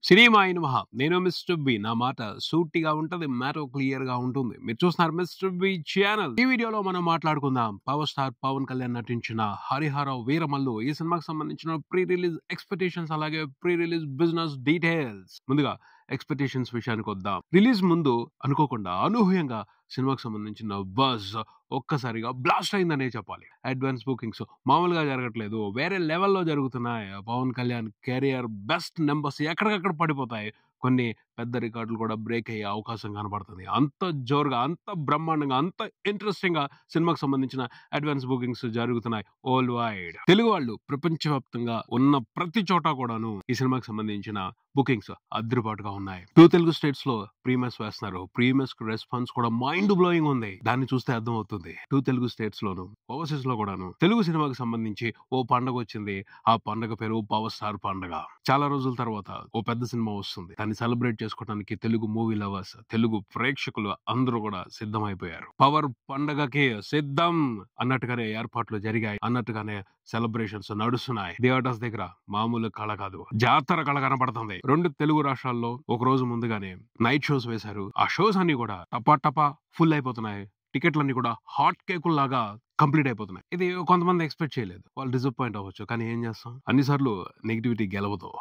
సినిమాయిన్ మహా నేను mister B. నా మాట సూటిగా ఉంటది. మ్యాటర్ క్లియర్ గా ఉంటుంది. మీరు చూస్తున్నారు మిస్టర్ బి ఛానల్. ఈ వీడియోలో మనం మాట్లాడుకుందాం పవర్ స్టార్ పవన్ కళ్యాణ్ నటించిన హరిహర వీరమల్లు ఈ సినిమాకి సంబంధించిన ప్రీ రిలీజ్ ఎక్స్పెక్టేషన్స్ అలాగే ప్రీ రిలీజ్ బిజినెస్ డీటెయిల్స్. ముందుగా ఎక్స్పెక్టేషన్స్ విషయానికి వద్దాం. రిలీజ్ ముందు అనుకోకుండా అనూహ్యంగా సినిమాకి సంబంధించిన బజ్ ఒక్కసారిగా బ్లాస్ట్ అయిందనే చెప్పాలి. అడ్వాన్స్ బుకింగ్స్ మామూలుగా జరగట్లేదు, వేరే లెవెల్లో జరుగుతున్నాయి. Pawan Kalyan career best numbers ఎక్కడికక్కడ పడిపోతాయి. కొన్ని పెద్ద రికార్డులు కూడా బ్రేక్ అయ్యే అవకాశం కనబడుతుంది. అంత జోరుగా, అంత బ్రహ్మాండంగా, అంత ఇంట్రెస్టింగ్ గా సినిమాకి సంబంధించిన అడ్వాన్స్ బుకింగ్స్ జరుగుతున్నాయి వరల్డ్ వైడ్. తెలుగు వాళ్ళు ప్రపంచవ్యాప్తంగా ఉన్న ప్రతి చోట కూడాను ఈ సినిమాకి సంబంధించిన బుకింగ్స్ అద్దరిపాటుగా ఉన్నాయి. 2 తెలుగు స్టేట్స్ లో ప్రీమియర్స్ వేస్తున్నారు. ప్రీమియర్స్ రెస్పాన్స్ కూడా మైండ్ బ్లోయింగ్ ఉంది. దాన్ని చూస్తే అర్థం అవుతుంది. 2 తెలుగు స్టేట్స్ లోను ఓవర్సీస్ లో కూడాను తెలుగు సినిమాకి సంబంధించి ఓ పండగ వచ్చింది. ఆ పండగ పేరు పవర్ స్టార్ పండగ. చాలా రోజుల తర్వాత ఓ పెద్ద సినిమా వస్తుంది. దాన్ని సెలబ్రేట్ చేసుకోవడానికి తెలుగు మూవీ లవర్స్, తెలుగు ప్రేక్షకులు అందరూ కూడా సిద్ధమైపోయారు. పవర్ పండగకి సిద్ధం అన్నట్టుగానే ఏర్పాట్లు జరిగాయి. అన్నట్టుగానే సెలబ్రేషన్స్ నడుస్తున్నాయి. థియేటర్స్ దగ్గర మామూలు కళ కాదు, జాతర కళ కనపడుతుంది. 2 తెలుగు రాష్ట్రాల్లో ఒక రోజు ముందుగానే నైట్ షోస్ వేశారు. ఆ షోస్ అన్ని కూడా టపా టపా ఫుల్ అయిపోతున్నాయి. టికెట్లన్నీ కూడా హాట్ కేకుల్లాగా కంప్లీట్ అయిపోతున్నాయి. ఇది కొంతమంది ఎక్స్పెక్ట్ చేయలేదు. వాళ్ళు డిసప్పాయింట్ అవ్వచ్చు. కానీ ఏం చేస్తాం, అన్నిసార్లు నెగిటివిటీ గెలవదు.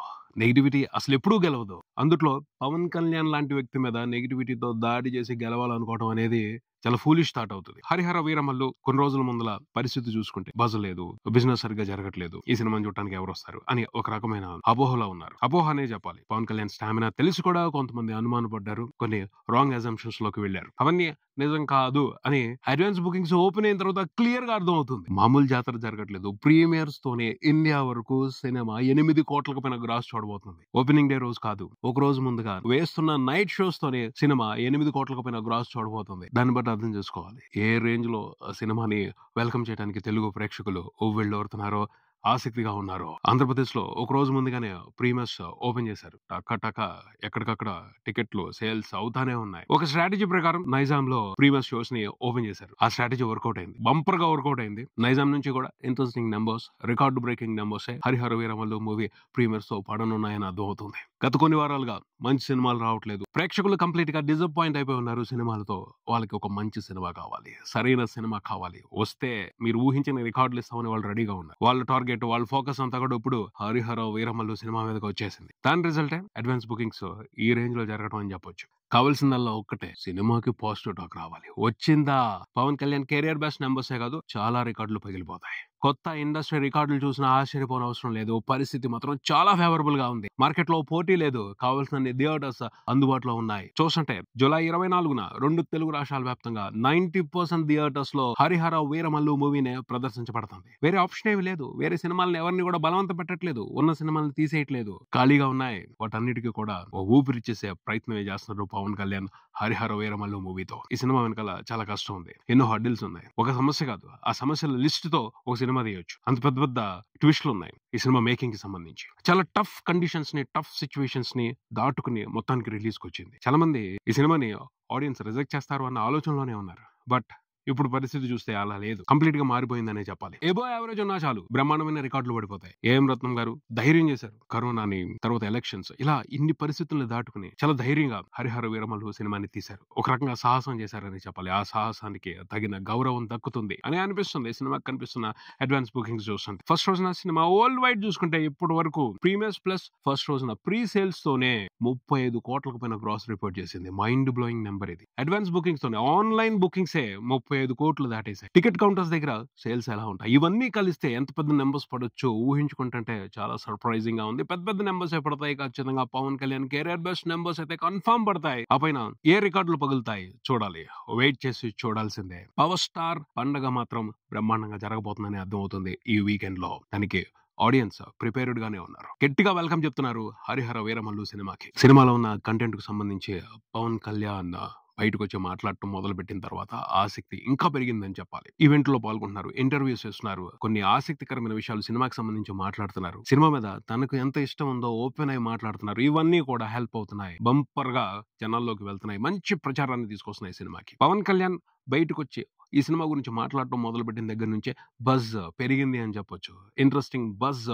నెగిటివిటీ అసలు ఎప్పుడూ గెలవదు. అందుట్లో పవన్ కళ్యాణ్ లాంటి వ్యక్తి మీద నెగిటివిటీతో దాడి చేసి గెలవాలనుకోవడం అనేది చాలా ఫూలిష్ థాట్ అవుతుంది. హరిహర వీరమల్లు కొన్ని రోజుల ముందుల పరిస్థితి చూసుకుంటే బజ్ లేదు, బిజినెస్ సరిగ్గా జరగట్లేదు, ఈ సినిమాని చూడటానికి ఎవరు వస్తారు అని ఒక రకమైన అపోహలో ఉన్నారు. అపోహ అనే చెప్పాలి. పవన్ కళ్యాణ్ స్టామినా తెలిసి కూడా కొంతమంది అనుమానపడ్డారు. కొన్ని రాంగ్ అజంప్షన్స్ లోకి వెళ్లారు. అవన్నీ నిజం కాదు అని అడ్వాన్స్ బుకింగ్స్ ఓపెన్ అయిన తర్వాత క్లియర్ గా అర్థం అవుతుంది. మామూలు జాతర జరగట్లేదు. ప్రీమియర్స్ తోనే ఇండియా వరకు సినిమా 8 కోట్లకు పైన గ్రాస్ చూడబోతుంది. ఓపెనింగ్ డే రోజు కాదు, ఒక రోజు ముందుగా వేస్తున్న నైట్ షోస్ తోనే సినిమా 8 కోట్లకు పైన గ్రాస్ చూడబోతుంది. దాన్ని బట్టి అర్థం చేసుకోవాలి ఏ రేంజ్ లో సినిమాని వెల్కమ్ చేయడానికి తెలుగు ప్రేక్షకులు వెళ్ళోరుతున్నారో, ఆసక్తిగా ఉన్నారు. ఆంధ్రప్రదేశ్ లో ఒక రోజు ముందుగానే ప్రీమియర్స్ ఓపెన్ చేశారు. టక్క టక్క ఎక్కడికక్కడ టికెట్లు సేల్స్ అవుతానే ఉన్నాయి. ఒక స్ట్రాటజీ ప్రకారం నైజాం లో ప్రీమియర్ షోస్ ని ఓపెన్ చేశారు. ఆ స్ట్రాటజీ వర్కౌట్ అయింది, బంపర్ గా వర్కౌట్ అయింది. నైజాం నుంచి కూడా interesting numbers, record breaking numbers Harihara Veeramallu movie premieres తో పడనున్నాయని అర్థం అవుతుంది. గత కొన్ని వారాలుగా మంచి సినిమాలు రావట్లేదు. ప్రేక్షకులు కంప్లీట్ గా డిసప్పాయింట్ అయిపోయి ఉన్నారు సినిమాలతో. వాళ్ళకి ఒక మంచి సినిమా కావాలి, సరైన సినిమా కావాలి. వస్తే మీరు ఊహించిన రికార్డులు ఇస్తామని వాళ్ళు రెడీగా ఉన్నారు. వాళ్ళ టార్గెట్, వాళ్ళ ఫోకస్ అంతా కూడా ఇప్పుడు హరిహర వీరమల్లు సినిమా మీదకి వచ్చేసింది. దాని రిజల్ట్ అడ్వాన్స్ బుకింగ్స్ ఈ రేంజ్ లో జరగడం అని చెప్పొచ్చు. కావాల్సిందల్లా ఒక్కటే, సినిమాకి పాజిటివ్ టాక్ రావాలి. వచ్చిందా? పవన్ కళ్యాణ్ కెరియర్ బెస్ట్ నెంబర్సే కాదు, చాలా రికార్డులు పగిలిపోతాయి. కొత్త ఇండస్ట్రీ రికార్డులు చూసినా ఆశ్చర్యపోని అవసరం లేదు. పరిస్థితి మాత్రం చాలా ఫేవరబుల్ గా ఉంది. మార్కెట్ లో పోటీ లేదు, కావాల్సిన థియేటర్స్ అందుబాటులో ఉన్నాయి. చూస్తుంటే జూలై 24న 2 తెలుగు రాష్ట్రాల వ్యాప్తంగా 90% థియేటర్స్ లో హరిహర వీరమల్లు మూవీనే ప్రదర్శించబడుతుంది. వేరే ఆప్షన్ ఏమి లేదు. వేరే సినిమాలను ఎవరిని కూడా బలవంత పెట్టట్లేదు, ఉన్న సినిమాలను తీసేయట్లేదు. ఖాళీగా ఉన్నాయి. వాటన్నిటికీ కూడా ఊపిరిచ్చేసే ప్రయత్నమే చేస్తున్నారు పవన్ కళ్యాణ్ హరిహర వీరమల్లు మూవీతో. ఈ సినిమా వెనకాల చాలా కష్టం ఉంది, ఎన్నో హర్డిల్స్ ఉన్నాయి. ఒక సమస్య కాదు, ఆ సమస్యల లిస్ట్ తో ఒక సినిమా తీయొచ్చు. అంత పెద్ద పెద్ద ట్విస్ట్లు ఉన్నాయి ఈ సినిమా మేకింగ్ కి సంబంధించి. చాలా టఫ్ కండిషన్స్ ని, టఫ్ సిచ్యువేషన్స్ ని దాటుకుని మొత్తానికి రిలీజ్ కి వచ్చింది. చాలా మంది ఈ సినిమాని ఆడియన్స్ రిజెక్ట్ చేస్తారు అన్న ఆలోచనలోనే ఉన్నారు. బట్ ఇప్పుడు పరిస్థితి చూస్తే అలా లేదు, కంప్లీట్ గా మారిపోయిందనే చెప్పాలి. ఎబో యావరేజ్ ఉన్నా చాలు, బ్రహ్మాండమైన రికార్డులు పడిపోతాయి. ఏఎం రత్నం గారు ధైర్యం చేశారు. కరోనాని, తర్వాత ఎలక్షన్స్, ఇలా ఇన్ని పరిస్థితులను దాటుకుని చాలా ధైర్యంగా హరిహర వీరమల్లు సినిమాని తీశారు. ఒక రకంగా సాహసం చేశారని చెప్పాలి. ఆ సాహసానికి తగిన గౌరవం దక్కుతుంది అని అనిపిస్తుంది సినిమాకి కనిపిస్తున్న అడ్వాన్స్ బుకింగ్స్ చూస్తుంటే. ఫస్ట్ రోజున సినిమా వరల్డ్ వైడ్ చూసుకుంటే ఇప్పటి వరకు ప్రీమియర్స్ ప్లస్ ఫస్ట్ రోజున ప్రీ సేల్స్ తోనే 35 కోట్లకు పైన గ్రాస్ రిపోర్ట్ చేసింది. మైండ్ బ్లోయింగ్ నెంబర్ ఇది. అడ్వాన్స్ బుకింగ్స్ తోనే ఆన్లైన్ బుకింగ్సే 35 కోట్లు దాటేసాయి. టికెట్ కౌంటర్స్ దగ్గర సేల్స్ ఎలా ఉంటాయి, ఇవన్నీ కలిస్తే ఎంత పెద్ద నెంబర్స్ పడొచ్చు ఊహించుకుంటుంటే చాలా సర్ప్రైజింగ్ గా ఉంది. పెద్ద పెద్ద నెంబర్స్ పడతాయి ఖచ్చితంగా. Pawan Kalyan career best numbers అయితే కన్ఫర్మ్ పడతాయి. ఆ పైన ఏ రికార్డులు పగులుతాయి చూడాలి, వెయిట్ చేసి చూడాల్సిందే. పవర్ స్టార్ పండగ మాత్రం బ్రహ్మాండంగా జరగబోతుందని అర్థం అవుతుంది ఈ వీకెండ్ లో. దానికి ఆడియన్స్ ప్రిపేర్డ్ గానే ఉన్నారు. గట్టిగా వెల్కమ్ చెప్తున్నారు హరిహర వీరమల్లు సినిమాకి. సినిమాలో ఉన్న కంటెంట్ కు సంబంధించి పవన్ కళ్యాణ్ బయటకు వచ్చి మాట్లాడటం మొదలు పెట్టిన తర్వాత ఆసక్తి ఇంకా పెరిగిందని చెప్పాలి. ఈవెంట్ లో పాల్గొంటున్నారు, ఇంటర్వ్యూస్ చేస్తున్నారు, కొన్ని ఆసక్తికరమైన విషయాలు సినిమాకి సంబంధించి మాట్లాడుతున్నారు. సినిమా మీద తనకు ఎంత ఇష్టం ఉందో ఓపెన్ అయి మాట్లాడుతున్నారు. ఇవన్నీ కూడా హెల్ప్ అవుతున్నాయి, బంపర్ గా జనాల్లోకి వెళ్తున్నాయి, మంచి ప్రచారాన్ని తీసుకొస్తున్నాయి సినిమాకి. పవన్ కళ్యాణ్ బయటకు వచ్చి ఈ సినిమా గురించి మాట్లాడటం మొదలుపెట్టిన దగ్గర నుంచే బజ్ పెరిగింది అని చెప్పొచ్చు. ఇంట్రెస్టింగ్ బజ్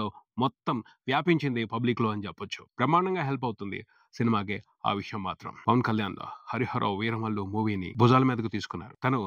మొత్తం వ్యాపించింది పబ్లిక్‌లో అని చెప్పొచ్చు. బ్రహ్మాండంగా హెల్ప్ అవుతుంది సినిమాకి ఆ విషయం మాత్రం. పవన్ కళ్యాణ్ 'హరిహర వీరమల్లు' మూవీని భుజాల మీదకు తీసుకున్నారు. తను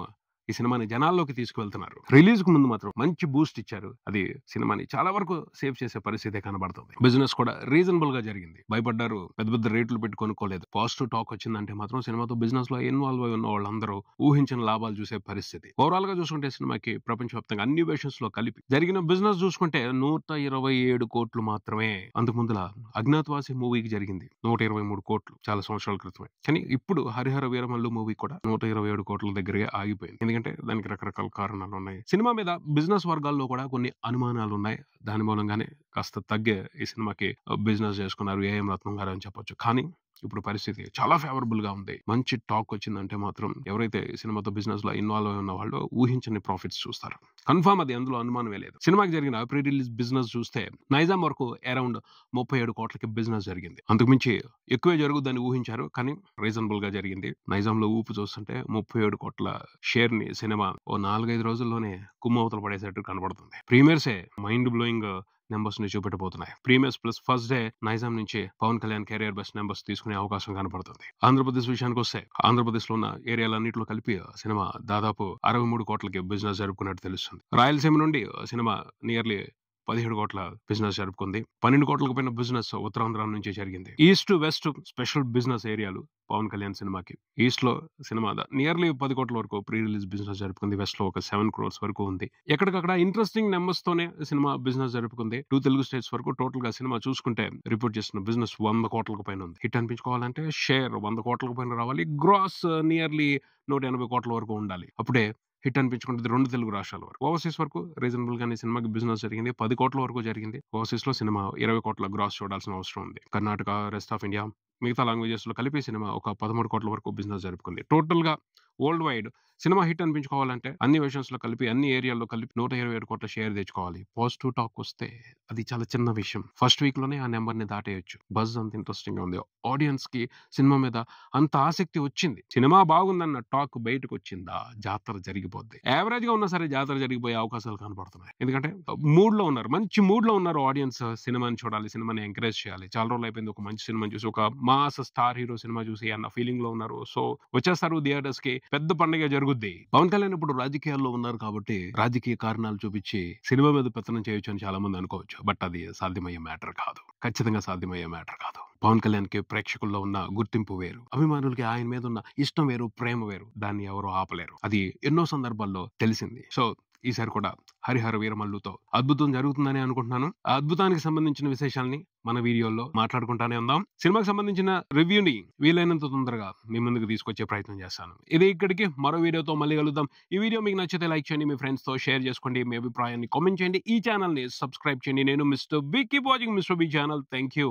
ఈ సినిమాని జనాల్లోకి తీసుకువెళ్తున్నారు. రిలీజ్‌కు ముందు మాత్రం మంచి బూస్ట్ ఇచ్చారు. అది సినిమాని చాలా వరకు సేవ్ చేసే పరిస్థితే కనబడుతుంది. బిజినెస్ కూడా రీజనబుల్‌గా జరిగింది. భయపడ్డారు. పెద్ద పెద్ద రేట్లు పెట్టి కొనుక్కోలేదు. పాజిటివ్ టాక్ వచ్చిందంటే మాత్రం సినిమాతో బిజినెస్‌లో ఇన్వాల్వ్ అయి ఉన్న వాళ్ళందరూ ఊహించిన లాభాలు చూసే పరిస్థితి. ఓవరాల్‌గా చూసుకుంటే సినిమాకి ప్రపంచవ్యాప్తంగా అన్ని వెర్షన్స్‌లో కలిపి జరిగిన బిజినెస్ చూసుకుంటే 127 కోట్లు మాత్రమే. అంతకు ముందుల 'అజ్ఞాతవాసి' మూవీకి జరిగింది 123 కోట్లు చాలా సంవత్సరాల క్రితమే. కానీ ఇప్పుడు 'హరిహర వీరమల్లు' మూవీ కూడా 127 కోట్ల దగ్గరే ఆగిపోయింది. ఎందుకంటే దానికి రకరకాల కారణాలు ఉన్నాయి. సినిమా మీద బిజినెస్ వర్గాల్లో కూడా కొన్ని అనుమానాలు ఉన్నాయి. దాని మూలంగానే కాస్త తగ్గే ఈ సినిమాకి బిజినెస్ చేసుకున్నారు ఏఎం రత్నం గారు అని చెప్పొచ్చు. కానీ ఇప్పుడు పరిస్థితి చాలా ఫేవరబుల్ గా ఉంది. మంచి టాక్ వచ్చిందంటే మాత్రం ఎవరైతే ఈ సినిమాతో బిజినెస్ లో ఇన్వాల్వ్ అయి ఉన్న వాళ్ళు ఊహించని ప్రాఫిట్స్ చూస్తారు. కన్ఫర్మ్, అది అందులో అనుమానమే లేదు. సినిమాకి జరిగిన ప్రీ రిలీజ్ బిజినెస్ చూస్తే నైజాం వరకు అరౌండ్ 37 కోట్లకి బిజినెస్ జరిగింది. అంతకుమించి ఎక్కువే జరుగుద్దని ఊహించారు, కానీ రీజనబుల్ గా జరిగింది. నైజాంలో ఊపు చూస్తుంటే 37 కోట్ల షేర్ ని సినిమా ఓ 4-5 రోజుల్లోనే కుమ్మవతల పడేసేట్టు కనబడుతుంది. ప్రీమియర్సే మైండ్ బ్లోయింగ్ నెంబర్స్ ని చూపెట్టబోతున్నాయి. Premieres plus first day Nizam నుంచి Pawan Kalyan career best numbers తీసుకునే అవకాశం కనబడుతుంది. ఆంధ్రప్రదేశ్ విషయానికి వస్తే ఆంధ్రప్రదేశ్ లో ఉన్న ఏరియాలన్నింటిలో కలిపి సినిమా దాదాపు 63 కోట్లకి బిజినెస్ జరుపుకున్నట్టు తెలుస్తుంది. రాయలసీమ నుండి సినిమా నియర్లీ 17 కోట్ల బిజినెస్ జరుపుకుంది. 12 కోట్లకు పైన బిజినెస్ ఉత్తరాంధ్ర నుంచి జరిగింది. ఈస్ట్ వెస్ట్ స్పెషల్ బిజినెస్ ఏరియాలు పవన్ కళ్యాణ్ సినిమాకి. ఈస్ట్ లో సినిమా నియర్లీ 10 కోట్ల వరకు ప్రీ రిలీజ్ బిజినెస్ జరుపుకుంది. వెస్ట్ లో ఒక 7 crores వరకు ఉంది. ఎక్కడికక్కడ ఇంట్రెస్టింగ్ నెంబర్స్ తోనే సినిమా బిజినెస్ జరుపుకుంది. 2 తెలుగు స్టేట్స్ వరకు టోటల్ గా సినిమా చూసుకుంటే రిపోర్ట్ చేసిన బిజినెస్ 100 కోట్లకు పైన ఉంది. హిట్ అనిపించుకోవాలంటే షేర్ 100 కోట్లకు పైన రావాలి. గ్రాస్ నియర్లీ 180 కోట్ల వరకు ఉండాలి. అప్పుడే హిట్ అనిపించుకుంటుంది 2 తెలుగు రాష్ట్రాల వరకు. ఓవర్సీస్ వరకు రీజనబుల్ గానే సినిమాకి బిజినెస్ జరిగింది. 10 కోట్ల వరకు జరిగింది. ఓవర్సీస్ లో సినిమా 20 కోట్ల గ్రాస్ చూడాల్సిన అవసరం ఉంది. కర్ణాటక, రెస్ట్ ఆఫ్ ఇండియా, మిగతా లాంగ్వేజెస్ లో కలిపి సినిమా ఒక 13 కోట్ల వరకు బిజినెస్ జరుపుకుంది. టోటల్ గా వరల్డ్ వైడ్ సినిమా హిట్ అనిపించుకోవాలంటే అన్ని వెర్షన్స్ లో కలిపి అన్ని ఏరియాల్లో కలిపి 127 కోట్ల షేర్ తెచ్చుకోవాలి. పాజిటివ్ టాక్ వస్తే అది చాలా చిన్న విషయం. ఫస్ట్ వీక్ లోనే ఆ నెంబర్ ని దాటేయొచ్చు. బజ్ అంత ఇంట్రెస్టింగ్ గా ఉంది. ఆడియన్స్ కి సినిమా మీద అంత ఆసక్తి వచ్చింది. సినిమా బాగుందన్న టాక్ బయటకు వచ్చిందా జాతర జరిగిపోద్ది. యావరేజ్ గా ఉన్నా సరే జాతర జరిగిపోయే అవకాశాలు కనబడుతున్నాయి. ఎందుకంటే మూడ్ లో ఉన్నారు, మంచి మూడ్ లో ఉన్నారు ఆడియన్స్. సినిమాని చూడాలి, సినిమాని ఎంకరేజ్ చేయాలి. చాలా రోజులు అయిపోయింది ఒక మంచి సినిమా చూసి, ఒక మాస్ స్టార్ హీరో సినిమా చూసి అన్న ఫీలింగ్ లో ఉన్నారు. సో వచ్చేస్తారు థియేటర్స్ కి, పెద్ద పండుగ జరుగుద్ది. పవన్ కళ్యాణ్ ఇప్పుడు రాజకీయాల్లో ఉన్నారు కాబట్టి రాజకీయ కారణాలు చూపించి సినిమా మీద పెత్తనం చేయొచ్చు అని చాలా మంది అనుకోవచ్చు. బట్ అది సాధ్యమయ్యే మ్యాటర్ కాదు. ఖచ్చితంగా సాధ్యమయ్యే మ్యాటర్ కాదు. పవన్ కళ్యాణ్ కి ప్రేక్షకుల్లో ఉన్న గుర్తింపు వేరు, అభిమానులకి ఆయన మీద ఉన్న ఇష్టం వేరు, ప్రేమ వేరు. దాన్ని ఎవరు ఆపలేరు. అది ఎన్నో సందర్భాల్లో తెలిసింది. సో ఈసారి కూడా హరిహర వీరమల్లుతో అద్భుతం జరుగుతుందని అనుకుంటున్నాను. ఆ అద్భుతానికి సంబంధించిన విశేషాలని మన వీడియోలో మాట్లాడుకుంటానే ఉందాం. సినిమాకి సంబంధించిన రివ్యూని వీలైనంత తొందరగా మీ ముందుకు తీసుకొచ్చే ప్రయత్నం చేస్తాను. ఇది ఇక్కడికి, మరో వీడియోతో మళ్ళీ కలుద్దాం. ఈ వీడియో మీకు నచ్చితే లైక్ చేయండి, మీ ఫ్రెండ్స్ తో షేర్ చేసుకోండి, మీ అభిప్రాయాన్ని కామెంట్ చేయండి, ఈ ఛానల్ ని సబ్స్క్రైబ్ చేయండి. నేను mister B. Keep watching mister B channel. Thank you.